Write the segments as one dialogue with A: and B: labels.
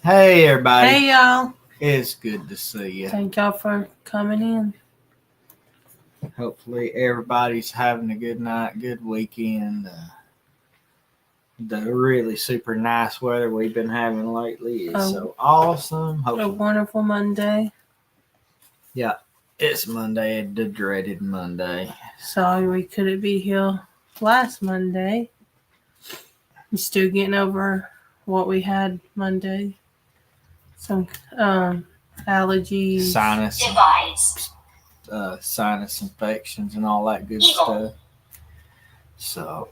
A: Hey everybody.
B: Hey y'all.
A: It's good to see you.
B: Thank y'all for coming in.
A: Hopefully everybody's having a good night, good weekend. The really super nice weather we've been having lately is so awesome.
B: A wonderful Monday.
A: Yeah, it's Monday, the dreaded Monday.
B: Sorry we couldn't be here last Monday. I'm still getting over what we had Monday. Some allergies.
A: Sinus infections and all that good stuff. So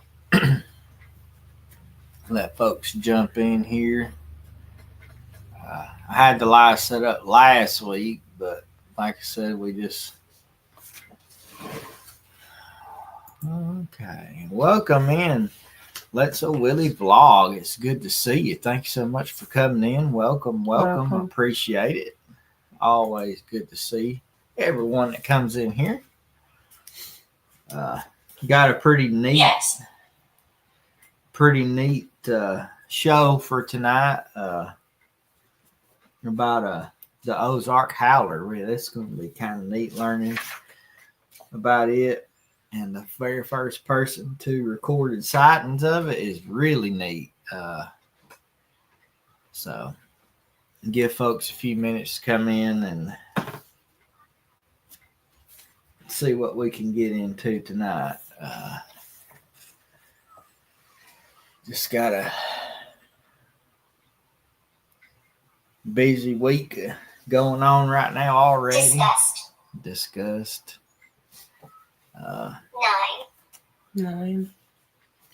A: let folks jump in here. I had the live set up last week, but like I said, we just... Okay. Welcome in. Let's a Willie vlog. It's good to see you. Thank you so much for coming in. Welcome. Appreciate it. Always good to see everyone that comes in here. Got a pretty neat show for tonight about the OzarkHowler. Really, that's going to be kind of neat learning about it. And the very first person to recorded sightings of it is really neat. So give folks a few minutes to come in and see what we can get into tonight. Just got a busy week going on right now already. Disgust.
B: 9.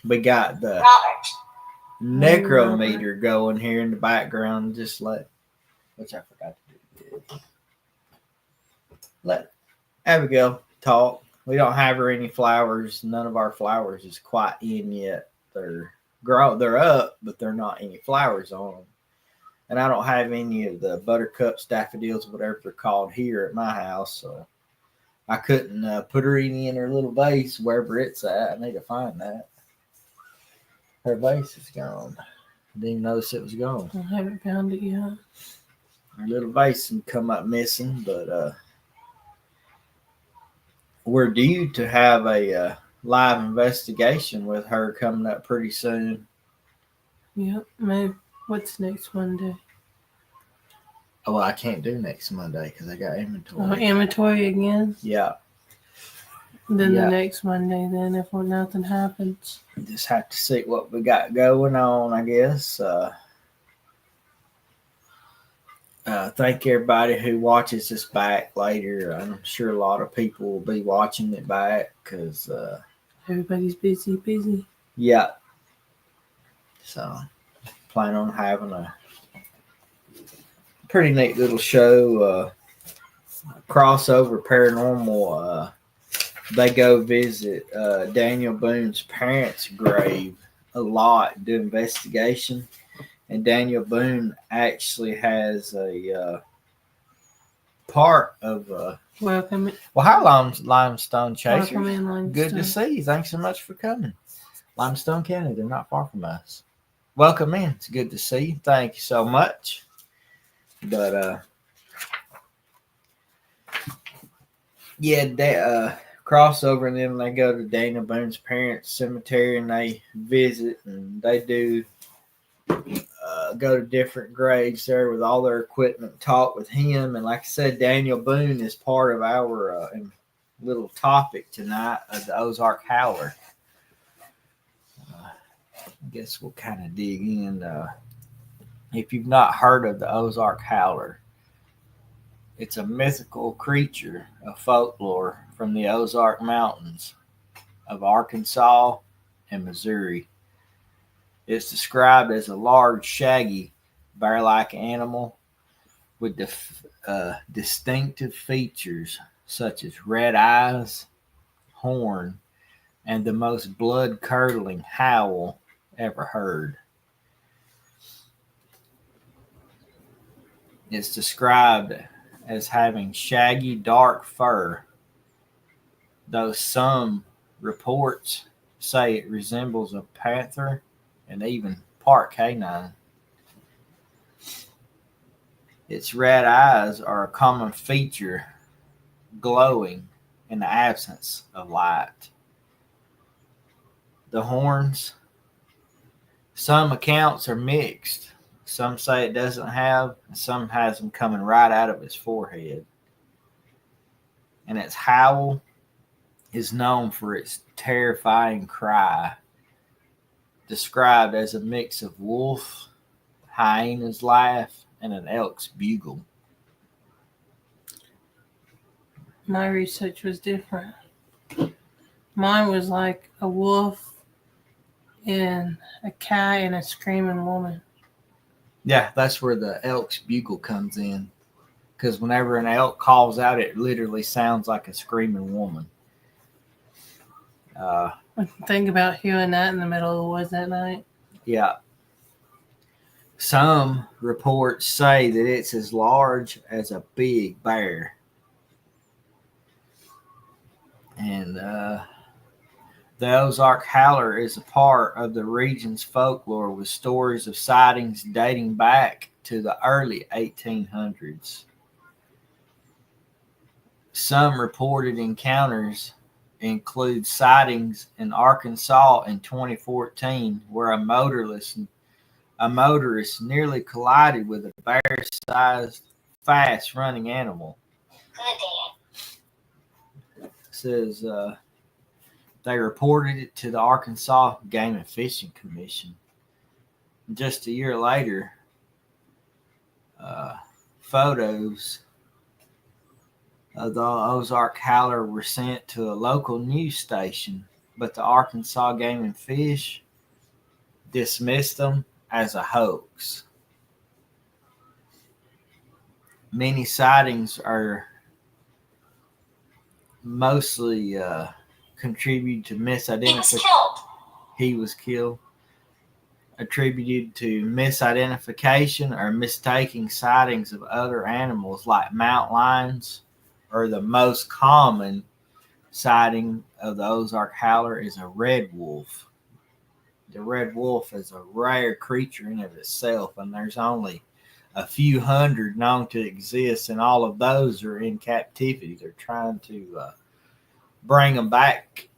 A: We got the necrometer going here in the background. Which I forgot to do. Let Abigail talk. We don't have her any flowers. None of our flowers is quite in yet. They're up, but they're not any flowers on them. And I don't have any of the buttercup daffodils, whatever they're called, here at my house. So I couldn't put her any in her little vase wherever it's at. I need to find that. Her vase is gone. I didn't even notice it was gone.
B: I haven't found it yet.
A: Her little vase can come up missing, but we're due to have a live investigation with her coming up pretty soon.
B: Yep. Maybe. What's next Monday?
A: Oh, well, I can't do next Monday because I got inventory.
B: Oh, inventory again?
A: Yeah.
B: Then the next Monday, then, if nothing happens.
A: Just have to see what we got going on, I guess. Thank everybody who watches this back later. I'm sure a lot of people will be watching it back because...
B: everybody's busy.
A: Yeah. So, plan on having a pretty neat little show. Crossover Paranormal. They go visit Daniel Boone's parents' grave a lot, do investigation. And Daniel Boone actually has a part of...
B: Welcome.
A: Well, hi, Limestone Chasers.
B: Welcome in, Limestone.
A: Good to see you. Thanks so much for coming. Limestone County, they're not far from us. Welcome in. It's good to see you. Thank you so much. But, crossover, and then they go to Daniel Boone's parents' cemetery and they visit, and they do go to different graves there with all their equipment, talk with him. And like I said, Daniel Boone is part of our little topic tonight of the OzarkHowler. I guess we'll kind of dig in. If you've not heard of the OzarkHowler, it's a mythical creature of folklore from the Ozark Mountains of Arkansas and Missouri. It's described as a large, shaggy, bear-like animal with distinctive features such as red eyes, horn, and the most blood-curdling howl ever heard. It's described as having shaggy, dark fur, though some reports say it resembles a panther and even part canine. Its red eyes are a common feature, glowing in the absence of light. The horns, some accounts are mixed. Some say it doesn't have, and some has them coming right out of its forehead. And its howl is known for its terrifying cry, described as a mix of wolf, hyena's laugh, and an elk's bugle.
B: My research was different. Mine was like a wolf and a cat and a screaming woman.
A: Yeah, that's where the elk's bugle comes in. Because whenever an elk calls out, it literally sounds like a screaming woman.
B: Think about hearing that in the middle of the woods at night.
A: Yeah. Some reports say that it's as large as a big bear. And the Ozark Howler is a part of the region's folklore with stories of sightings dating back to the early 1800s. Some reported encounters include sightings in Arkansas in 2014 where a motorist nearly collided with a bear-sized, fast-running animal. It says they reported it to the Arkansas Game and Fishing Commission. Just a year later, photos of the Ozark Howler were sent to a local news station, but the Arkansas Game and Fish dismissed them as a hoax. Many sightings are mostly contributed to misidentification. He was killed. Attributed to misidentification or mistaking sightings of other animals like mountain lions, or the most common sighting of the Ozark Howler is a red wolf. The red wolf is a rare creature in of itself, and there's only a few hundred known to exist, and all of those are in captivity. They're trying to bring them back,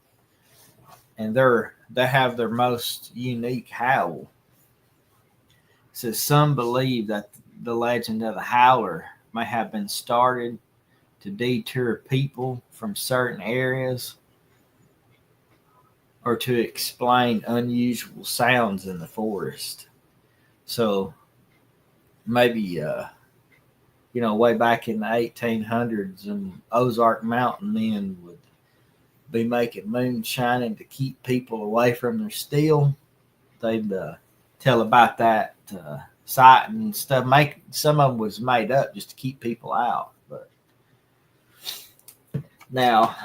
A: and they have their most unique howl. So some believe that the legend of the Howler may have been started to deter people from certain areas or to explain unusual sounds in the forest. So maybe, way back in the 1800s, and Ozark mountain men would be making moonshining to keep people away from their steel. They'd tell about that sighting and stuff. Some of them was made up just to keep people out. But now,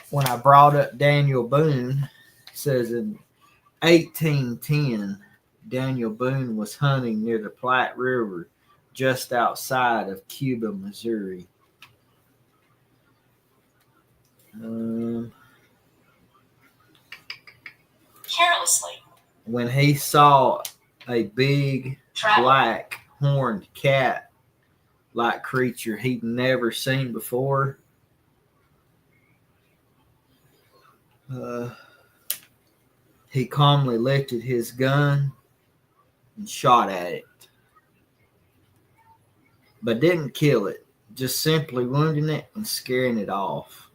A: when I brought up Daniel Boone, it says in 1810, Daniel Boone was hunting near the Platte River just outside of Cuba, Missouri.
C: Carelessly.
A: When he saw a big black horned cat like creature he'd never seen before, he calmly lifted his gun and shot at it, but didn't kill it, just simply wounding it and scaring it off.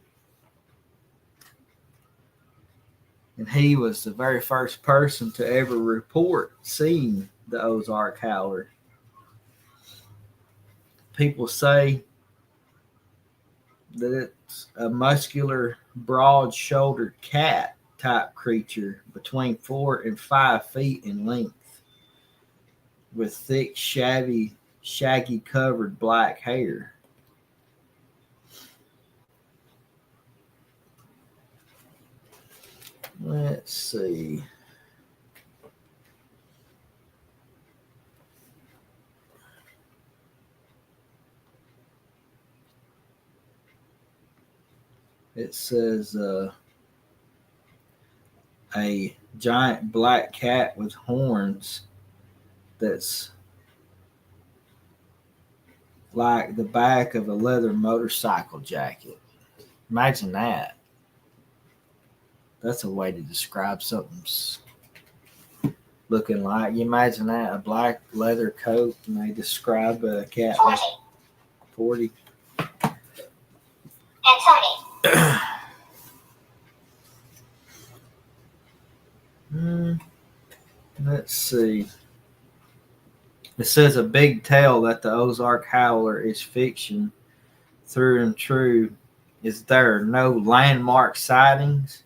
A: And he was the very first person to ever report seeing the Ozark Howler. People say that it's a muscular, broad-shouldered cat type creature between 4 and 5 feet in length, with thick, shaggy covered black hair. Let's see. It says a giant black cat with horns that's like the back of a leather motorcycle jacket. Imagine that. That's a way to describe something looking like. You imagine that, a black leather coat, and they describe a cat
C: 40.
A: 40.
C: And 30.
A: Let's see. It says a big tale that the OzarkHowler is fiction through and true. Is there no landmark sightings?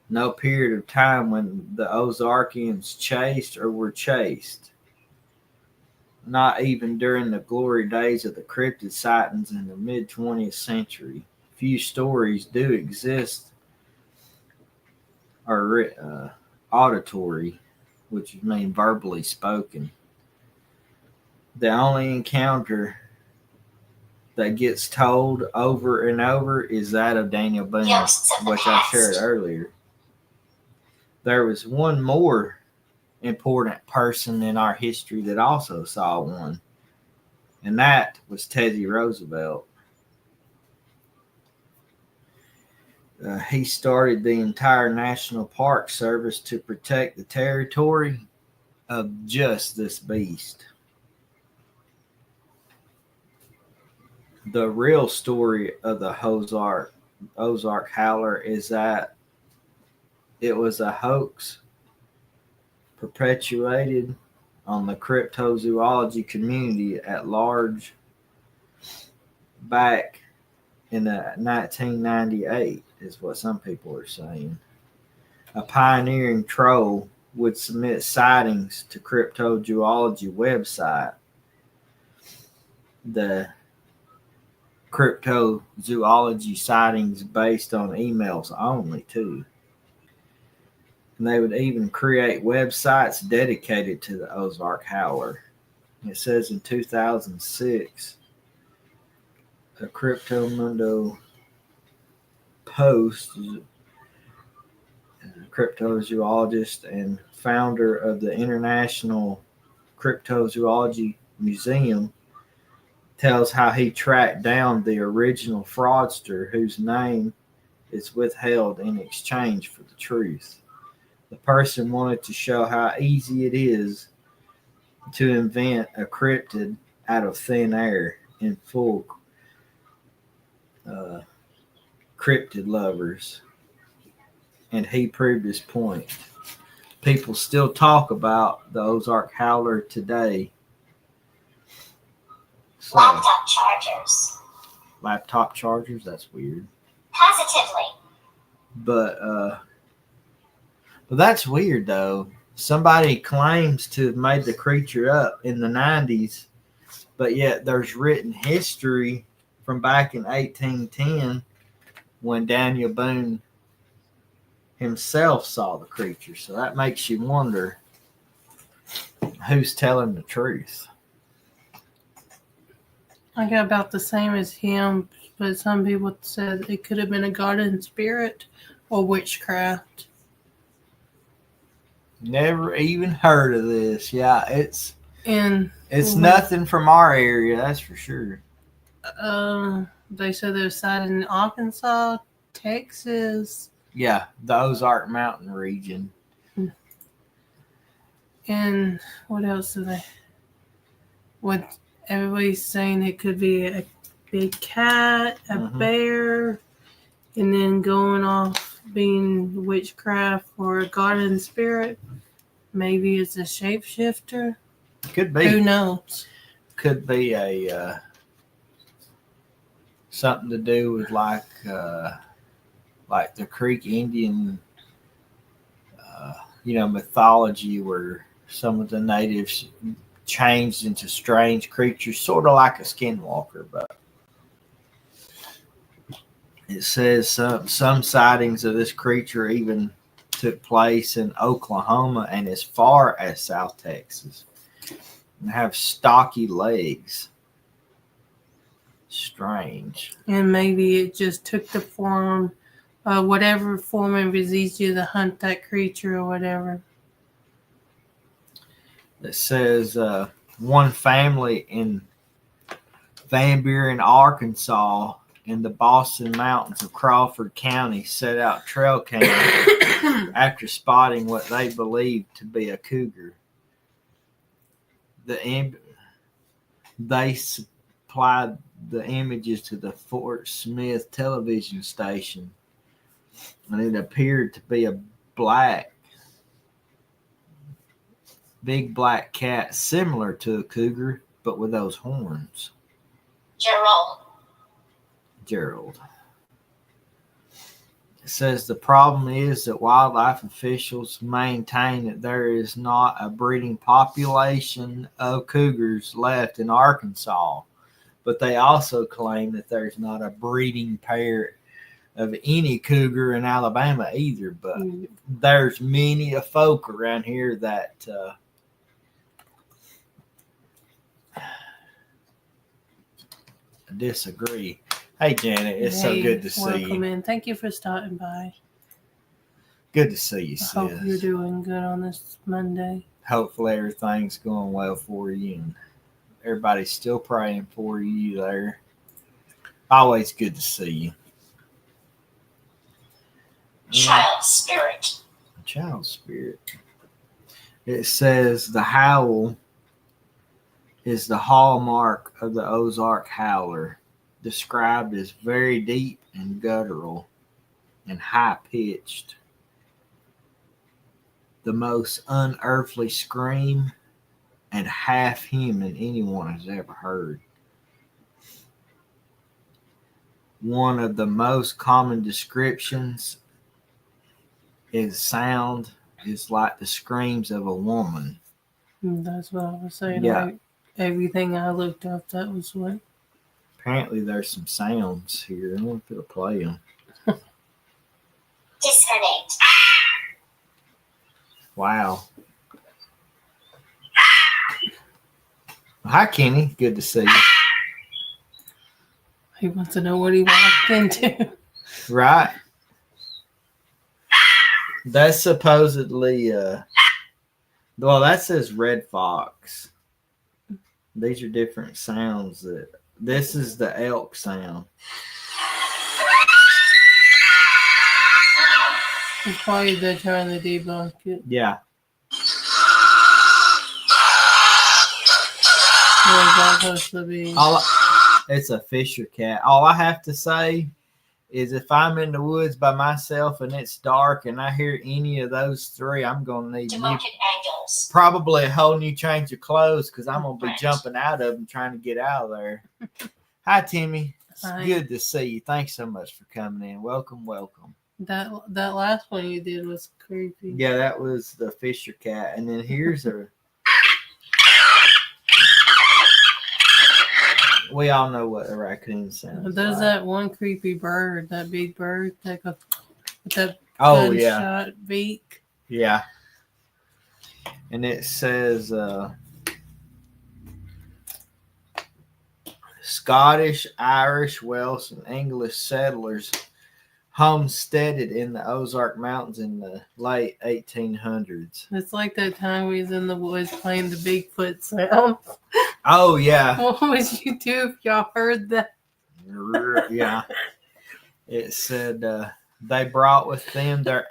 A: No period of time when the Ozarkians chased or were chased. Not even during the glory days of the cryptid sightings in the mid 20th century. Few stories do exist are auditory, which means verbally spoken. The only encounter that gets told over and over is that of Daniel Boone, which I shared earlier. There was one more important person in our history that also saw one, and that was Teddy Roosevelt. He started the entire National Park Service to protect the territory of just this beast. The real story of the OzarkHowler is that it was a hoax perpetuated on the cryptozoology community at large back in 1998, is what some people are saying. A pioneering troll would submit sightings to cryptozoology website. The cryptozoology sightings based on emails only, too. And they would even create websites dedicated to the OzarkHowler. It says in 2006, a Cryptomundo post, a cryptozoologist and founder of the International Cryptozoology Museum, tells how he tracked down the original fraudster whose name is withheld in exchange for the truth. The person wanted to show how easy it is to invent a cryptid out of thin air in full cryptid lovers. And he proved his point. People still talk about the OzarkHowler today. So,
C: Laptop chargers.
A: Laptop chargers? That's weird.
C: Positively.
A: But that's weird, though. Somebody claims to have made the creature up in the 90s, but yet there's written history from back in 1810 when Daniel Boone himself saw the creature. So that makes you wonder who's telling the truth.
B: I got about the same as him, but some people said it could have been a garden spirit or witchcraft.
A: Never even heard of this. Yeah, it's nothing from our area, that's for sure.
B: They said they're sighted in Arkansas, Texas.
A: Yeah, the Ozark Mountain region.
B: And what else are they? What everybody's saying it could be a big cat, a bear, and then going off being witchcraft or a garden spirit. Maybe it's a shapeshifter.
A: Could be.
B: Who knows?
A: Could be a something to do with like the Creek Indian, mythology, where some of the natives changed into strange creatures, sort of like a skinwalker. But it says some sightings of this creature even took place in Oklahoma and as far as South Texas, and have stocky legs. Strange.
B: And maybe it just took the form, whatever form it was easier to hunt that creature or whatever.
A: It says one family in Van Buren, Arkansas, and the Boston Mountains of Crawford County set out trail cameras after spotting what they believed to be a cougar. They supplied the images to the Fort Smith television station, and it appeared to be a big black cat similar to a cougar, but with those horns. Gerald. It says the problem is that wildlife officials maintain that there is not a breeding population of cougars left in Arkansas, but they also claim that there's not a breeding pair of any cougar in Alabama either. But there's many a folk around here that disagree. Hey, Janet, it's so good to see you.
B: Welcome in. Thank you for stopping by.
A: Good to see you, sis.
B: I hope you're doing good on this Monday.
A: Hopefully everything's going well for you, and everybody's still praying for you there. Always good to see you.
C: Child spirit.
A: Child spirit. It says the howl is the hallmark of the Ozark howler, described as very deep and guttural and high-pitched. The most unearthly scream and half-human anyone has ever heard. One of the most common descriptions is sound is like the screams of a woman.
B: That's what I was saying.
A: Yeah.
B: Like, everything I looked up, that was what.
A: Apparently there's some sounds here. I don't know if it'll play them.
C: Disconnect.
A: Wow. Hi, Kenny. Good to see you.
B: He wants to know what he walked into.
A: Right. That's supposedly, well, that says red fox. These are different sounds. This is the elk sound.
B: It's probably they're trying to debunk it.
A: Yeah.
B: What is that supposed to be?
A: It's a Fisher cat. All I have to say is if I'm in the woods by myself and it's dark and I hear any of those three, I'm going to need probably a whole new change of clothes because I'm going to be jumping out of them trying to get out of there. Hi, Timmy. It's good to see you. Thanks so much for coming in. Welcome, welcome.
B: That last one you did was creepy.
A: Yeah, that was the Fisher cat. And then here's a... We all know what a raccoon sounds
B: There's
A: like.
B: that one creepy bird, that big bird that goes with that
A: gunshot
B: beak.
A: Yeah. And it says Scottish, Irish, Welsh, and English settlers homesteaded in the Ozark Mountains in the late 1800s.
B: It's like that time we was in the woods playing the Bigfoot sound.
A: Oh, yeah.
B: What would you do if y'all heard that?
A: Yeah. It said they brought with them their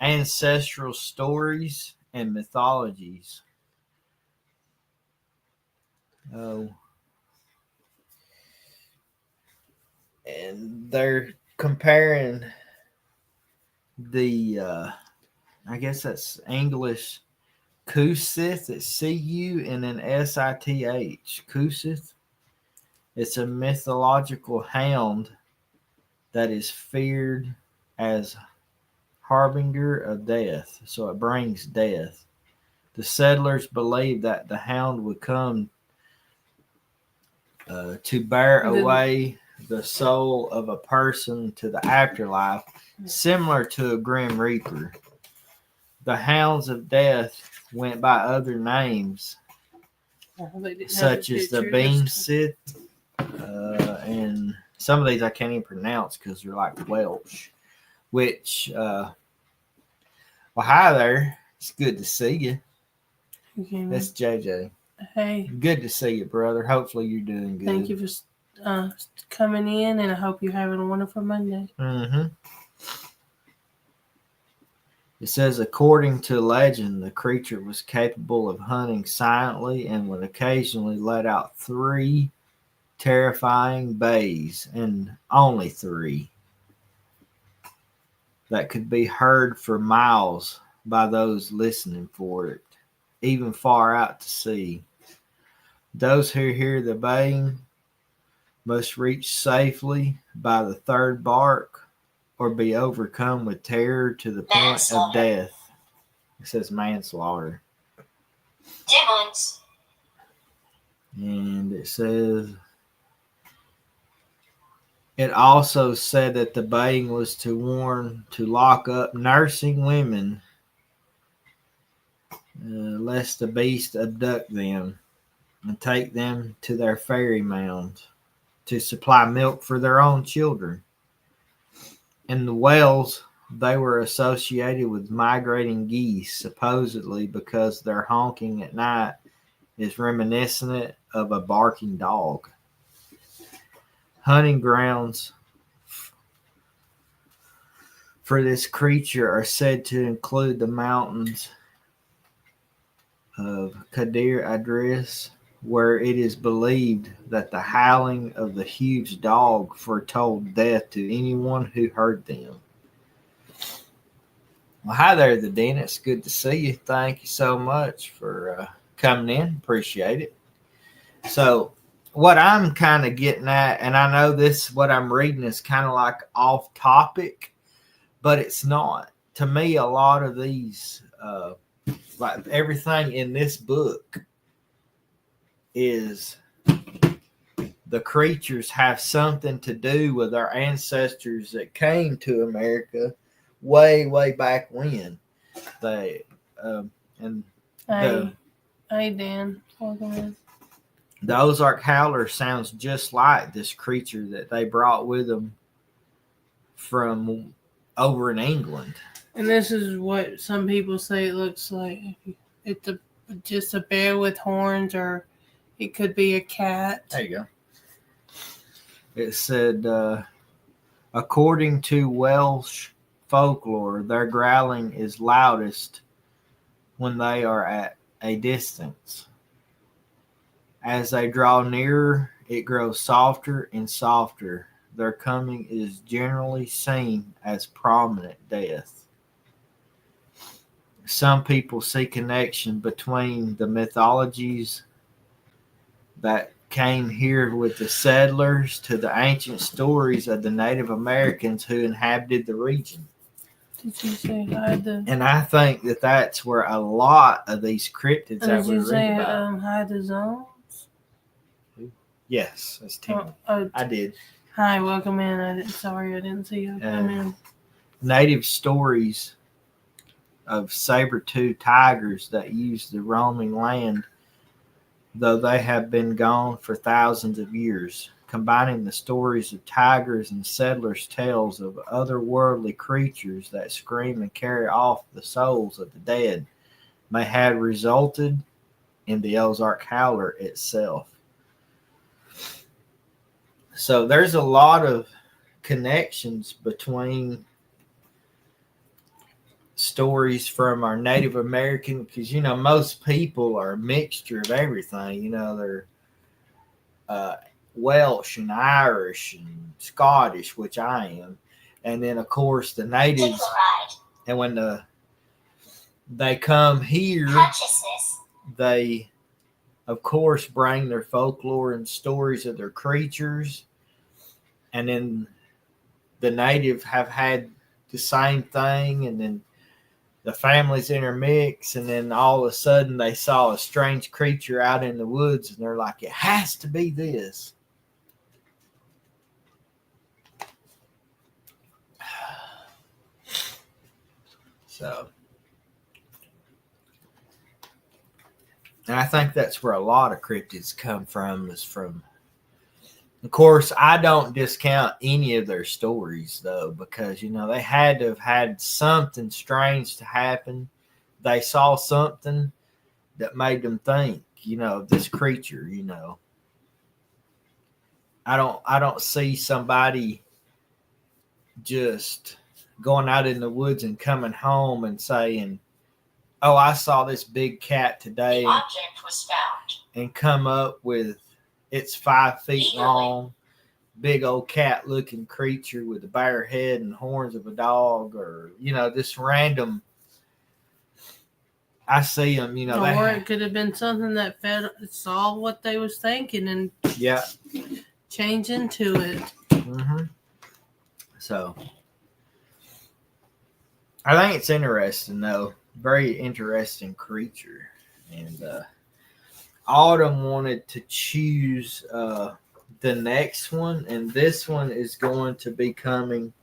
A: ancestral stories and mythologies. Oh. And they're comparing the, I guess that's English, Kusith. It's C-U and then S-I-T-H. Kusith. It's a mythological hound that is feared as harbinger of death. So it brings death. The settlers believed that the hound would come to bear away the soul of a person to the afterlife, similar to a grim reaper. The hounds of death went by other names, such as the Beansith, and some of these I can't even pronounce because they're like Welsh. Which, well, hi there. It's good to see you.
B: Okay,
A: that's JJ.
B: Hey,
A: Good to see you, brother. Hopefully you're doing good.
B: thank you for coming in, and I hope you're having a wonderful Monday.
A: Mm-hmm. It says, according to legend, the creature was capable of hunting silently and would occasionally let out 3 terrifying bays, and only 3, that could be heard for miles by those listening for it, even far out to sea. Those who hear the baying must reach safely by the 3rd bark or be overcome with terror to the point of
C: Manslaughter.
A: death. It says manslaughter.
C: Demons.
A: And it says, it also said that the baying was to warn to lock up nursing women lest the beast abduct them and take them to their fairy mounds to supply milk for their own children. In the Wales, they were associated with migrating geese, supposedly because their honking at night is reminiscent of a barking dog. Hunting grounds for this creature are said to include the mountains of Kadir Idris, where it is believed that the howling of the huge dog foretold death to anyone who heard them. Well, hi there, the dentist. Good to see you. Thank you so much for coming in. Appreciate it. So, what I'm kind of getting at, and I know this, what I'm reading is kind of like off topic, but it's not. To me, a lot of these, like everything in this book, is the creatures have something to do with our ancestors that came to America way, way back when. They and the
B: Hey, Dan. Welcome in.
A: the OzarkHowler sounds just like this creature that they brought with them from over in England.
B: And this is what some people say it looks like. It's just a bear with horns, or it could be a cat.
A: There you go. It said, according to Welsh folklore, their growling is loudest when they are at a distance. As they draw nearer, it grows softer and softer. Their coming is generally seen as prominent death. Some people see connection between the mythologies that came here with the settlers to the ancient stories of the Native Americans who inhabited the region.
B: Did you say hide the?
A: And I think that that's where a lot of these cryptids that
B: Did
A: we
B: you
A: read
B: say
A: about.
B: hide the zones?
A: Yes, that's Tim.
B: Oh,
A: I did.
B: hi, welcome in. Sorry, I didn't see you come in.
A: Native stories of saber-toothed tigers that use the roaming land, though they have been gone for thousands of years, combining the stories of tigers and settlers' tales of otherworldly creatures that scream and carry off the souls of the dead, may have resulted in the OzarkHowler itself. So there's a lot of connections between stories from our Native American, because most people are a mixture of everything. They're Welsh and Irish and Scottish, which I am, and then of course the natives. And when they come here, they of course bring their folklore and stories of their creatures, and then the native have had the same thing, and then the families intermix, and then all of a sudden they saw a strange creature out in the woods, and they're like, it has to be this. So, and I think that's where a lot of cryptids come from, is from, of course, I don't discount any of their stories, though, because, they had to have had something strange to happen. They saw something that made them think. of this creature, I don't see somebody just going out in the woods and coming home and saying, "Oh, I saw this big cat today,"
C: The object was found.
A: and come up with it's 5 feet long, big old cat looking creature with a bare head and horns of a dog, or this random. I see them,
B: Or it could have been something that saw what they was thinking and change into it.
A: Mm-hmm. So I think it's interesting, though. Very interesting creature. And Autumn wanted to choose the next one, and this one is going to be coming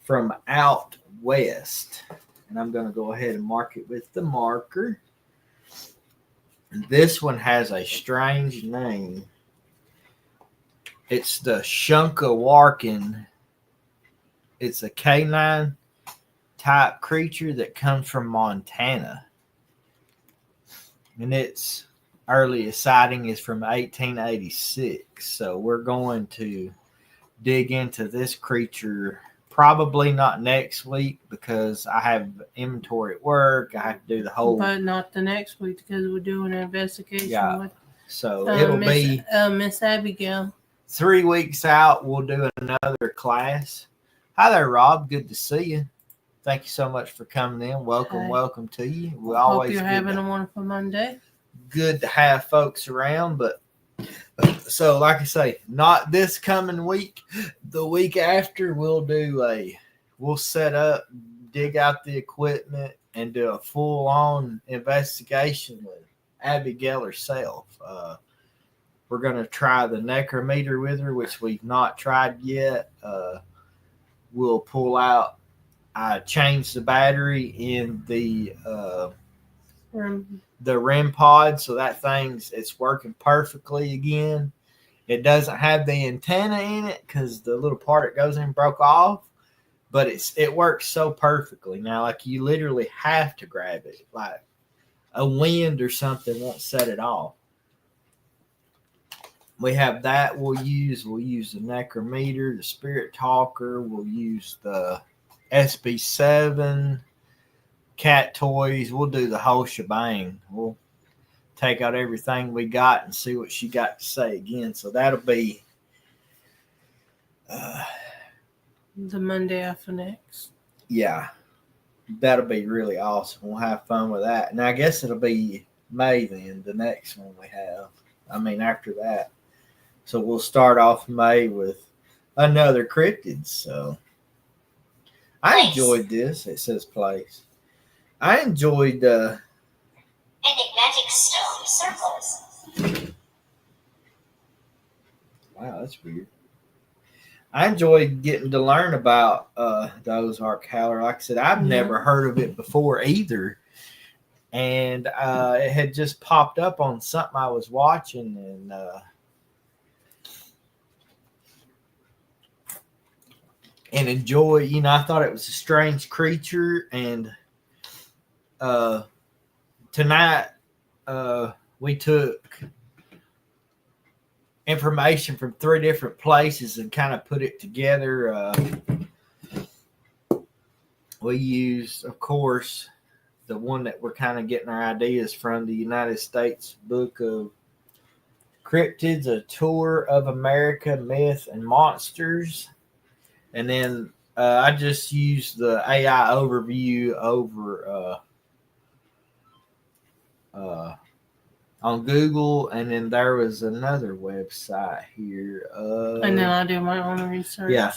A: from out west. And I'm going to go ahead and mark it with the marker. And this one has a strange name. It's the Shunkawarkin. It's a canine type creature that comes from Montana. And its earliest sighting is from 1886. So we're going to dig into this creature probably not next week because I have inventory at work. I have to do the whole.
B: But not the next week because we're doing an investigation with
A: So it'll be
B: Miss Abigail.
A: 3 weeks out. We'll do another class. Hi there, Rob. Good to see you. Thank you so much for coming in. Welcome to you. We always
B: hope you're having a wonderful Monday. Good
A: to have folks around, but so like I say, not this coming week. The week after, we'll set up, dig out the equipment, and do a full-on investigation with Abigail herself. We're going to try the necrometer with her, which we've not tried yet. We'll pull out. I changed the battery in the REM pod, so that it's working perfectly again. It doesn't have the antenna in it because the little part it goes in broke off, but it works so perfectly now. Like you literally have to grab it, like a wind or something won't set it off. We have that. We'll use the necrometer, the spirit talker. We'll use the SB7, cat toys. We'll do the whole shebang. We'll take out everything we got and see what she got to say again. So that'll be
B: the Monday after next.
A: Yeah, that'll be really awesome. We'll have fun with that. And I guess it'll be May then, the next one we have. After that. So we'll start off May with another cryptid. So I enjoyed this. It says place. I enjoyed
C: enigmatic stone circles.
A: Wow, that's weird. I enjoyed getting to learn about the OzarkHowler. Like I said, I've never heard of it before either. And it had just popped up on something I was watching, and enjoy. I thought it was a strange creature. And tonight we took information from 3 different places and kind of put it together. We used, of course, the one that we're kind of getting our ideas from, the United States Book of Cryptids, A Tour of America, Myth and Monsters. And then I just used the AI overview over on Google, and then there was another website here.
B: And then I do my own research.
A: Yeah.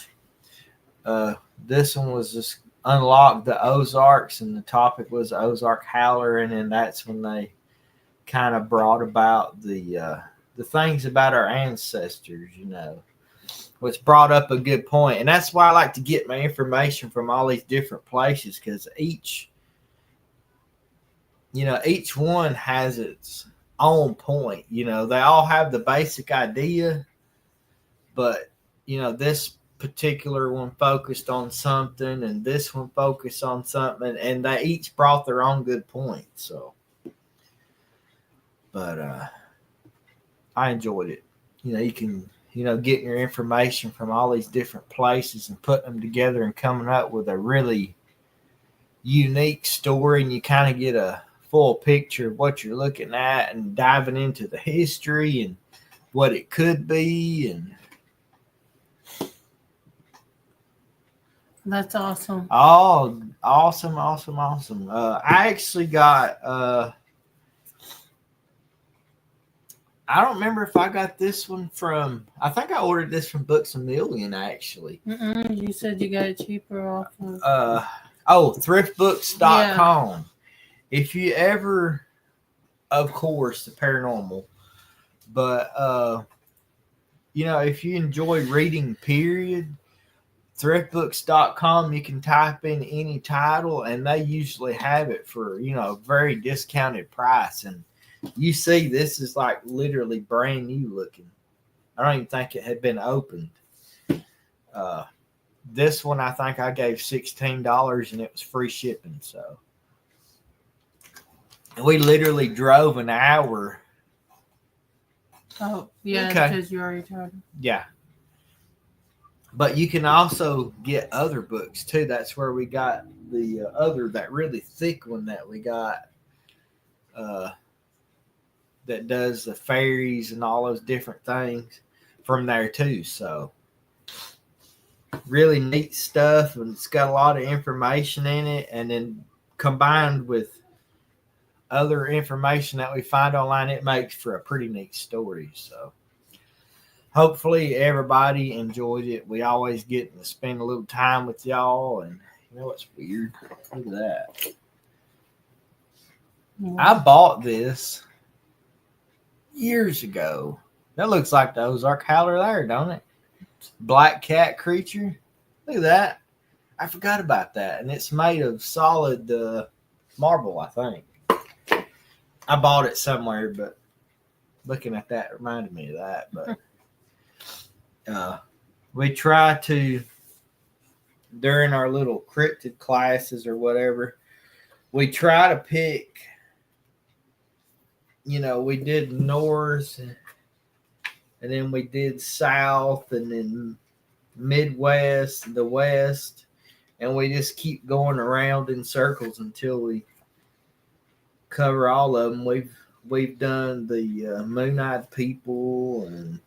A: This one was just unlock the Ozarks, and the topic was OzarkHowler, and then that's when they kind of brought about the things about our ancestors, which brought up a good point. And that's why I like to get my information from all these different places, because each one has its own point. They all have the basic idea, but this particular one focused on something, and this one focused on something, and they each brought their own good points. So, But I enjoyed it. You can getting your information from all these different places and putting them together and coming up with a really unique story, and you kind of get a full picture of what you're looking at and diving into the history and what it could be. And
B: That's awesome.
A: oh, awesome. I actually got I don't remember if I got this one from, I think I ordered this from Books A Million, actually.
B: You said you got it cheaper off of...
A: thriftbooks.com. Yeah. If you ever, of course, the paranormal, but, if you enjoy reading, period, thriftbooks.com, you can type in any title, and they usually have it for, a very discounted price. And you see, this is like literally brand new looking. I don't even think it had been opened. This one, I think I gave $16 and it was free shipping. So, and we literally drove an hour.
B: Oh, yeah, because you already tried it.
A: Yeah. But you can also get other books too. That's where we got the that really thick one that we got. That does the fairies and all those different things from there too. So really neat stuff, and it's got a lot of information in it, and then combined with other information that we find online, it makes for a pretty neat story. So hopefully everybody enjoyed it. We always get to spend a little time with y'all, and it's weird. Look at that. Yeah. I bought this years ago. That looks like the OzarkHowler there, don't it? Black cat creature. Look at that. I forgot about that. And it's made of solid marble, I think. I bought it somewhere, but looking at that reminded me of that. But we try to, during our little cryptid classes or whatever, we try to pick, we did north, and then we did south, and then Midwest, the West, and we just keep going around in circles until we cover all of them. We've done the Moon-Eyed People and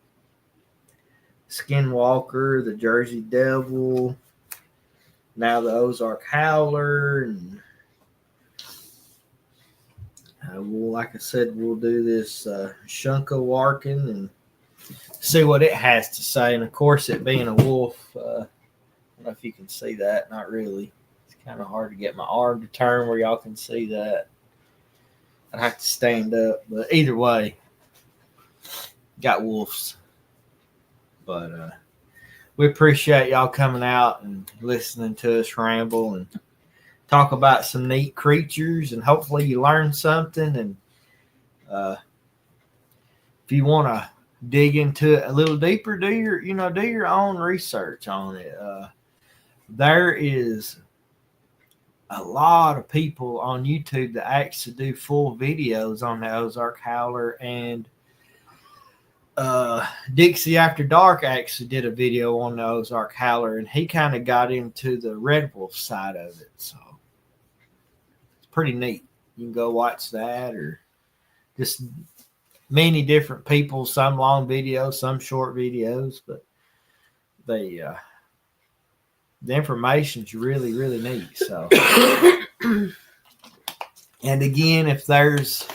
A: Skinwalker, the Jersey Devil, now the OzarkHowler, and like I said, we'll do this Shunka Warkin and see what it has to say. And of course, it being a wolf, I don't know if you can see that. Not really. It's kind of hard to get my arm to turn where y'all can see that. I'd have to stand up, but either way, got wolves. But we appreciate y'all coming out and listening to us ramble and talk about some neat creatures, and hopefully you learn something. And if you want to dig into it a little deeper, do your own research on it. There is a lot of people on YouTube that actually do full videos on the OzarkHowler, and Dixie After Dark actually did a video on the OzarkHowler, and he kind of got into the Red Wolf side of it. So it's pretty neat. You can go watch that, or just many different people, some long videos, some short videos, but the information's really, really neat. So, and again, if there's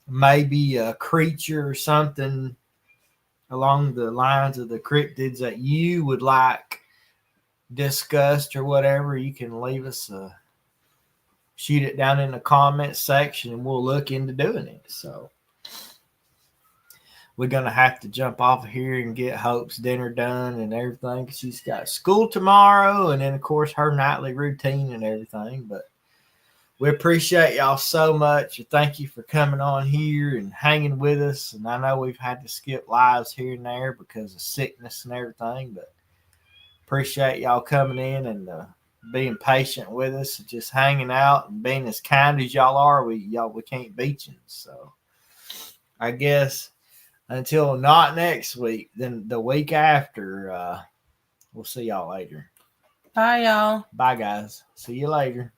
A: maybe a creature or something along the lines of the cryptids that you would like discussed or whatever, you can leave us shoot it down in the comments section, and we'll look into doing it. So we're going to have to jump off of here and get Hope's dinner done and everything, because she's got school tomorrow, and then, of course, her nightly routine and everything. But we appreciate y'all so much. Thank you for coming on here and hanging with us. And I know we've had to skip lives here and there because of sickness and everything, but appreciate y'all coming in and being patient with us and just hanging out and being as kind as y'all are. We can't beat you. So I guess until not next week, then the week after, we'll see y'all later.
B: Bye, y'all.
A: Bye, guys. See you later.